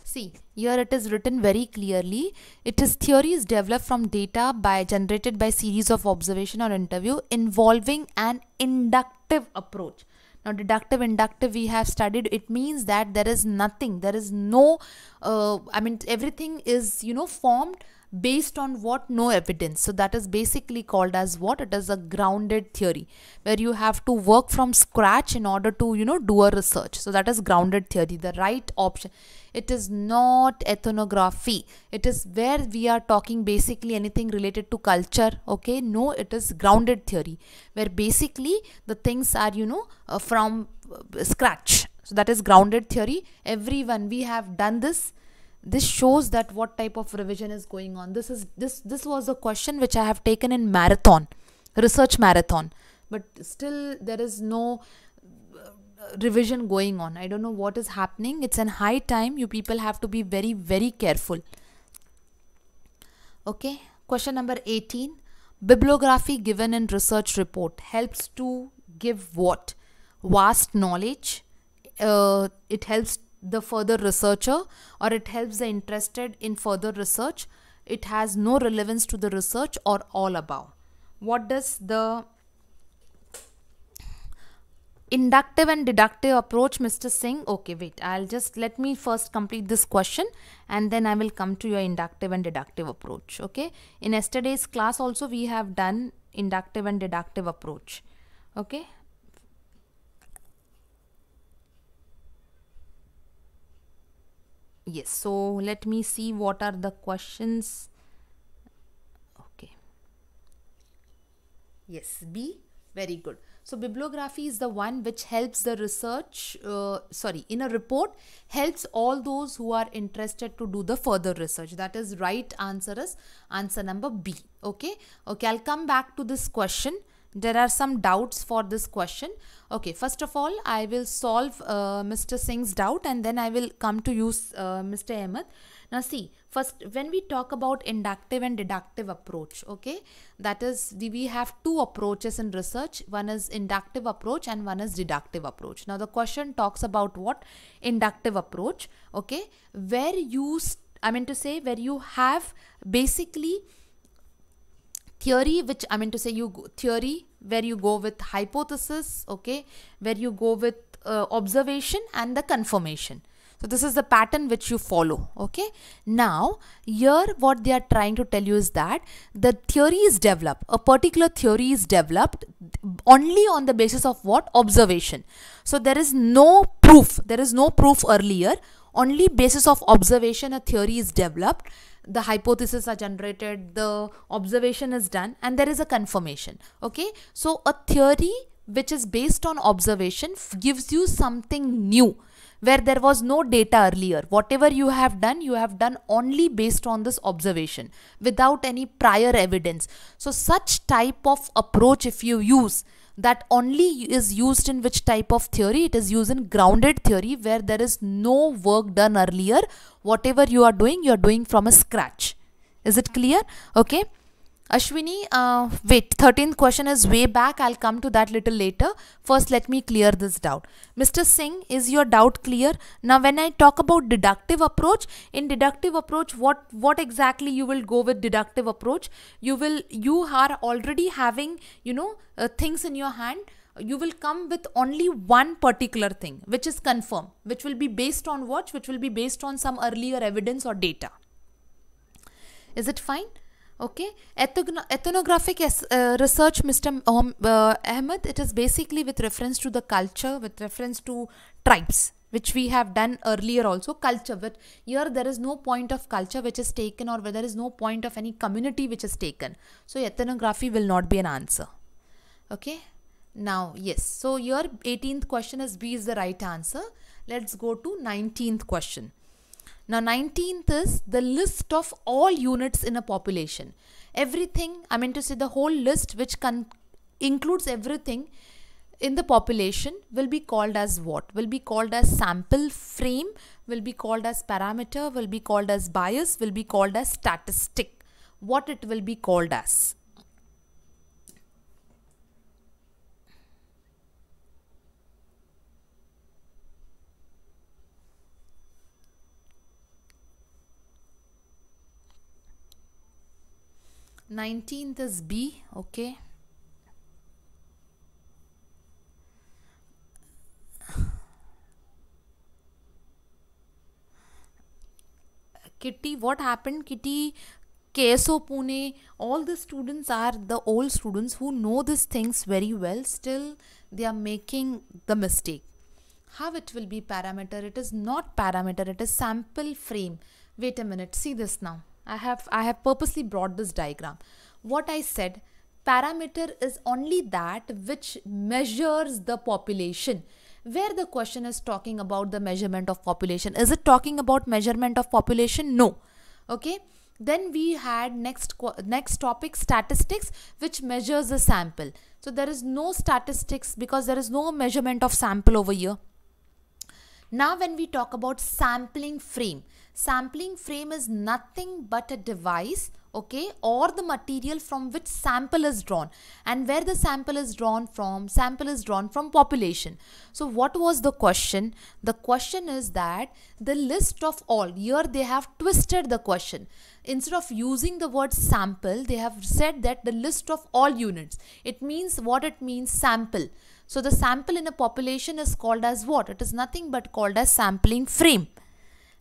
See, here it is written very clearly. It is theory is developed from data generated by series of observation or interview involving an inductive approach. Now, deductive, inductive we have studied. It means that there is nothing, there is no, everything is, formed based on what? No evidence. So that is basically called as what? It is a grounded theory, where you have to work from scratch in order to, do a research. So that is grounded theory, the right option. It is not ethnography. It is where we are talking basically anything related to culture. Okay, no, it is grounded theory, where basically the things are, from scratch. So that is grounded theory. Everyone, we have done this. This shows that what type of revision is going on. This was a question which I have taken in marathon, research marathon, but still there is no revision going on. I don't know what is happening. It's an high time. You people have to be very, very careful. Okay, question number 18. Bibliography given in research report helps to give what? Vast knowledge. It helps the further researcher, or it helps the interested in further research. It has no relevance to the research, or all above. What does the inductive and deductive approach, Mr. Singh? Okay, wait, let me first complete this question and then I will come to your inductive and deductive approach. Okay, in yesterday's class also we have done inductive and deductive approach. Okay, yes, so let me see what are the questions. Okay, yes, B, very good. So bibliography is the one which helps the research, in a report, helps all those who are interested to do the further research. That is right answer is answer number B. Okay, I'll come back to this question. There are some doubts for this question. Okay, first of all, I will solve Mr. Singh's doubt and then I will come to you, Mr. Ahmed. Now see, first when we talk about inductive and deductive approach, okay, that is we have two approaches in research. One is inductive approach and one is deductive approach. Now the question talks about what? Inductive approach, okay, where you, where you have basically theory, which theory where you go with hypothesis, okay, where you go with observation and the confirmation. So this is the pattern which you follow. Okay, now here what they are trying to tell you is that the theory is developed, a particular theory is developed only on the basis of what? Observation. So there is no proof, earlier. Only basis of observation a theory is developed, the hypotheses are generated, the observation is done, and there is a confirmation. Okay, so a theory which is based on observation gives you something new where there was no data earlier. Whatever you have done only based on this observation without any prior evidence. So such type of approach, if you use, that only is used in which type of theory? It is used in grounded theory, where there is no work done earlier. Whatever you are doing from a scratch. Is it clear? Okay, Ashwini, wait, 13th question is way back. I'll come to that little later. First, let me clear this doubt. Mr. Singh, is your doubt clear? Now, when I talk about deductive approach, in deductive approach, what exactly you will go with deductive approach? You are already having, things in your hand. You will come with only one particular thing, which is confirmed, which will be based on what? Which will be based on some earlier evidence or data. Is it fine? Okay, ethnographic research, Mr. Ahmed, it is basically with reference to the culture, with reference to tribes, which we have done earlier also. Culture, but here there is no point of culture which is taken, or where there is no point of any community which is taken. So ethnography will not be an answer. Okay, now yes, so your 18th question is B is the right answer. Let's go to 19th question. Now 19th is the list of all units in a population. Everything, the whole list which includes everything in the population will be called as what? Will be called as sample frame, will be called as parameter, will be called as bias, will be called as statistic. What it will be called as? Nineteenth is B. Okay. Kitty, what happened? Kitty, KSO Pune, all the students are the old students who know these things very well. Still, they are making the mistake. How it will be parameter? It is not parameter. It is sample frame. Wait a minute. See this now. I have purposely brought this diagram. What I said, parameter is only that which measures the population. Where the question is talking about the measurement of population. Is it talking about measurement of population? No. Okay. Then we had next topic, statistics, which measures the sample. So there is no statistics because there is no measurement of sample over here. Now when we talk about sampling frame is nothing but a device okay, or the material from which sample is drawn. And where the sample is drawn from? Sample is drawn from population. So what was the question? The question is that the list of all, here they have twisted the question. Instead of using the word sample, they have said that the list of all units. It means what? It means sample. So the sample in a population is called as what? It is nothing but called as sampling frame.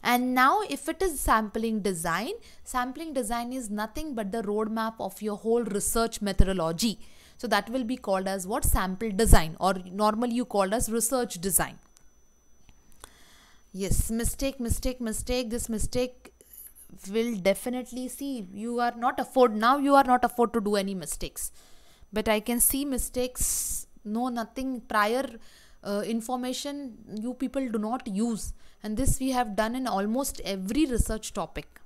And now if it is sampling design is nothing but the roadmap of your whole research methodology. So that will be called as what? Sample design, or normally you call as research design. Yes, mistake. This mistake will definitely, see, you are not afford to do any mistakes. But I can see mistakes, no, nothing prior information you people do not use, and this we have done in almost every research topic.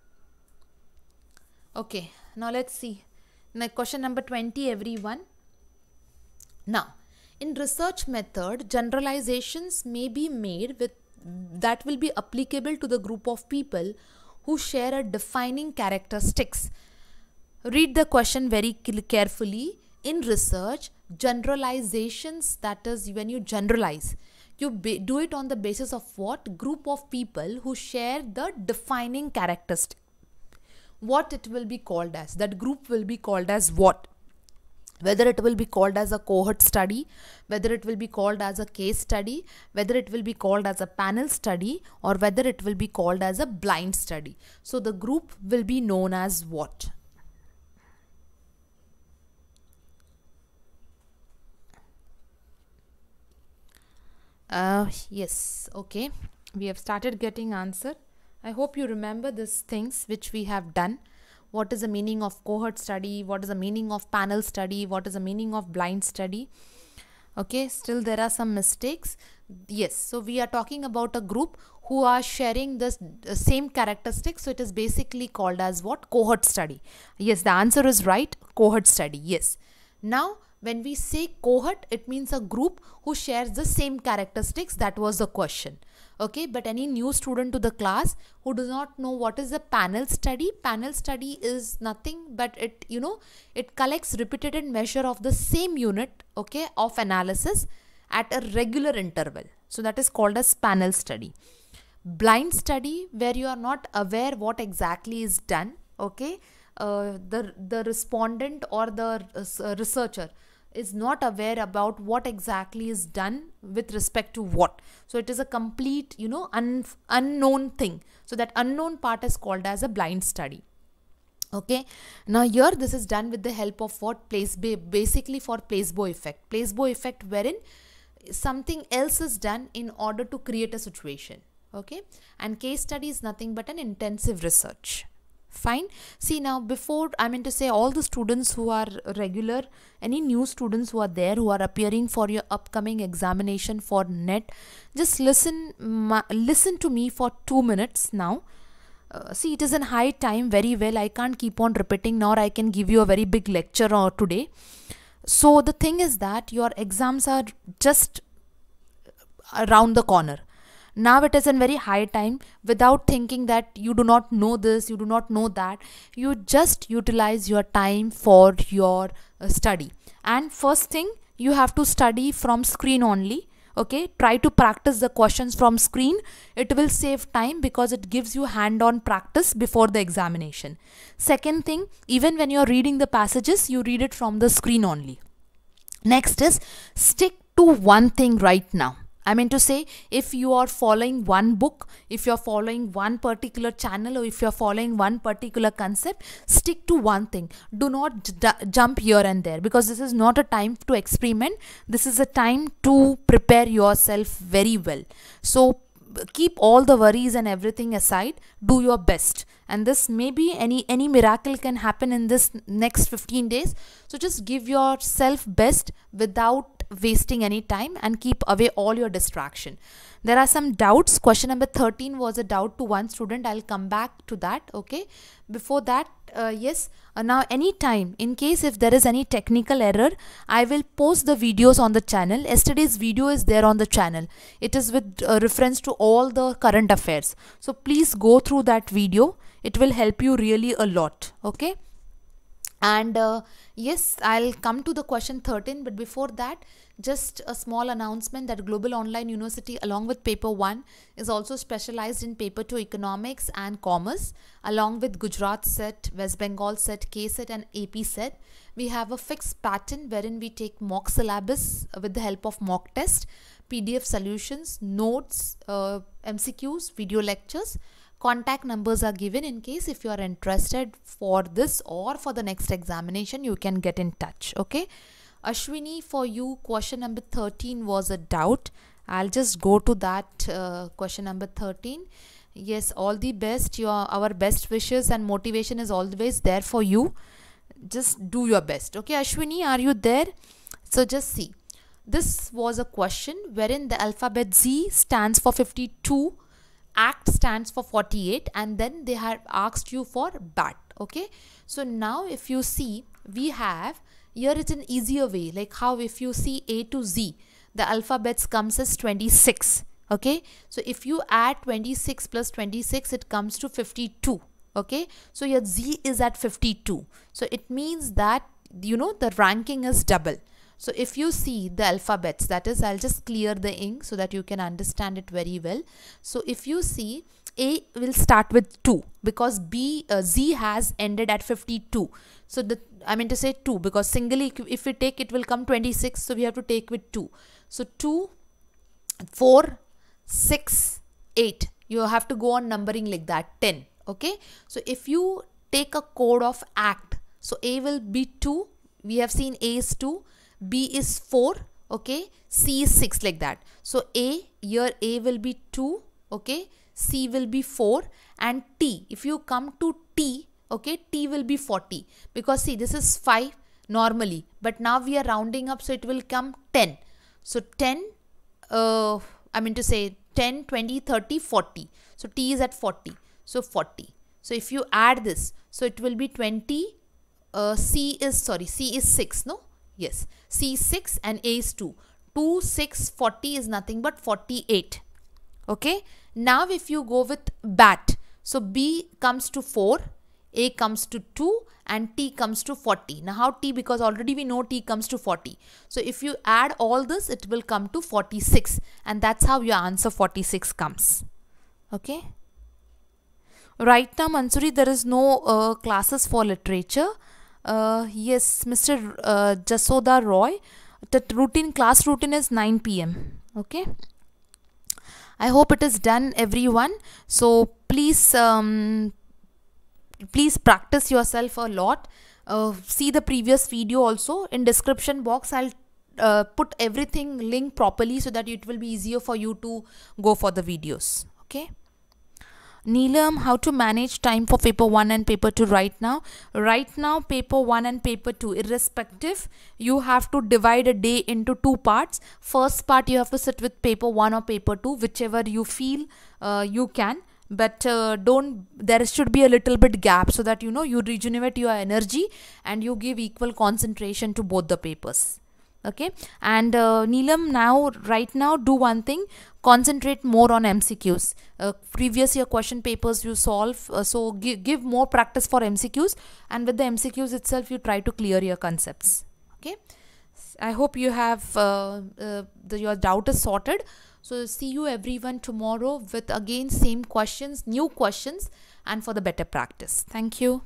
Okay, now let's see. Now question number 20, everyone. Now, in research method, generalizations may be made with that will be applicable to the group of people who share a defining characteristics. Read the question very carefully. In research, generalizations, that is when you generalize, you do it on the basis of what? Group of people who share the defining characteristic. What it will be called as? That group will be called as what? Whether it will be called as a cohort study, whether it will be called as a case study, whether it will be called as a panel study, or whether it will be called as a blind study. So the group will be known as what? Yes, okay, we have started getting answer. I hope you remember these things which we have done. What is the meaning of cohort study? What is the meaning of panel study? What is the meaning of blind study? Okay, still there are some mistakes. Yes, so we are talking about a group who are sharing the same characteristics. So it is basically called as what? Cohort study. Yes, the answer is right, cohort study. Yes. Now, when we say cohort, it means a group who shares the same characteristics. That was the question. Okay, but any new student to the class who does not know what is a panel study is nothing but it, you know, it collects repeated measure of the same unit, okay, of analysis at a regular interval. So that is called as panel study. Blind study, where you are not aware what exactly is done, okay, the respondent or the researcher is not aware about what exactly is done with respect to what. So it is a complete, you know, unknown thing. So that unknown part is called as a blind study. Okay, now here this is done with the help of what? Basically for placebo effect. Placebo effect, wherein something else is done in order to create a situation. Okay, and case study is nothing but an intensive research. Fine. See, now before, I mean to say, all the students who are regular, any new students who are there who are appearing for your upcoming examination for NET, just listen to me for 2 minutes now. See, it is in high time, very well. I can't keep on repeating, nor I can give you a very big lecture today. So the thing is that your exams are just around the corner. Now it is in very high time. Without thinking that you do not know this, you do not know that, you just utilize your time for your study. And first thing, you have to study from screen only. Okay, try to practice the questions from screen. It will save time because it gives you hand-on practice before the examination. Second thing, even when you are reading the passages, you read it from the screen only. Next is, stick to one thing right now. I mean to say, if you are following one book, if you are following one particular channel, or if you are following one particular concept, stick to one thing. Do not jump here and there, because this is not a time to experiment. This is a time to prepare yourself very well. So keep all the worries and everything aside. Do your best. And this maybe any miracle can happen in this next 15 days. So just give yourself best without wasting any time, and keep away all your distraction. There are some doubts. Question number 13 was a doubt to one student. I'll come back to that. Okay, before that, yes, now anytime, in case if there is any technical error, I will post the videos on the channel. Yesterday's video is there on the channel. It is with reference to all the current affairs. So please go through that video. It will help you really a lot. Okay, And yes, I'll come to the question 13, but before that, just a small announcement that Global Online University along with paper 1 is also specialized in paper 2 economics and commerce, along with Gujarat set, West Bengal set, K set and AP set. We have a fixed pattern wherein we take mock syllabus with the help of mock test, PDF solutions, notes, MCQs, video lectures. Contact numbers are given in case if you are interested for this or for the next examination, you can get in touch. Okay, Ashwini, for you question number 13 was a doubt. I'll just go to that question number 13. Yes, all the best. Our best wishes and motivation is always there for you. Just do your best. Okay, Ashwini, are you there? So just see, this was a question wherein the alphabet Z stands for 52, ACT stands for 48, and then they had asked you for BAT. Okay, so now if you see, we have here, it's an easier way, like how if you see A to Z, the alphabets comes as 26. Okay, so if you add 26 plus 26, it comes to 52. Okay, so your Z is at 52, so it means that, you know, the ranking is double. So if you see the alphabets, that is, I'll just clear the ink so that you can understand it very well. So if you see, A will start with 2 because Z has ended at 52. So I mean to say 2, because singly if we take, it will come 26. So we have to take with 2. So 2, 4, 6, 8. You have to go on numbering like that, 10. Okay. So if you take a code of ACT, so A will be 2. We have seen A is 2. B is 4, okay, C is 6, like that. So A will be 2, okay, C will be 4, and T, if you come to T, okay, T will be 40, because see, this is 5 normally, but now we are rounding up, so it will come 10. So 10, I mean to say 10, 20, 30, 40. So T is at 40. So 40. So if you add this, so it will be 20, C is 6, no? Yes, C is 6 and A is 2. 2, 6, 40 is nothing but 48. Okay. Now if you go with BAT, so B comes to 4, A comes to 2 and T comes to 40. Now how T, because already we know T comes to 40. So if you add all this, it will come to 46, and that's how your answer 46 comes. Okay. Right now, Mansuri, there is no classes for literature. Yes, Mr. Jasoda Roy, the class routine is 9 p.m. Okay, I hope it is done, everyone. So please please practice yourself a lot. See the previous video also. In description box, I'll put everything linked properly so that it will be easier for you to go for the videos. Okay. Neelam, how to manage time for paper 1 and paper 2 right now? Right now, paper 1 and paper 2, irrespective, you have to divide a day into 2 parts. First part, you have to sit with paper 1 or paper 2, whichever you feel you can. But there should be a little bit gap so that, you know, you regenerate your energy and you give equal concentration to both the papers. Okay, and Neelam, now right now do one thing, concentrate more on MCQs. Previous year question papers you solve, so give more practice for MCQs, and with the MCQs itself you try to clear your concepts. Okay, I hope you have your doubt is sorted. So see you everyone tomorrow with again same questions, new questions, and for the better practice. Thank you.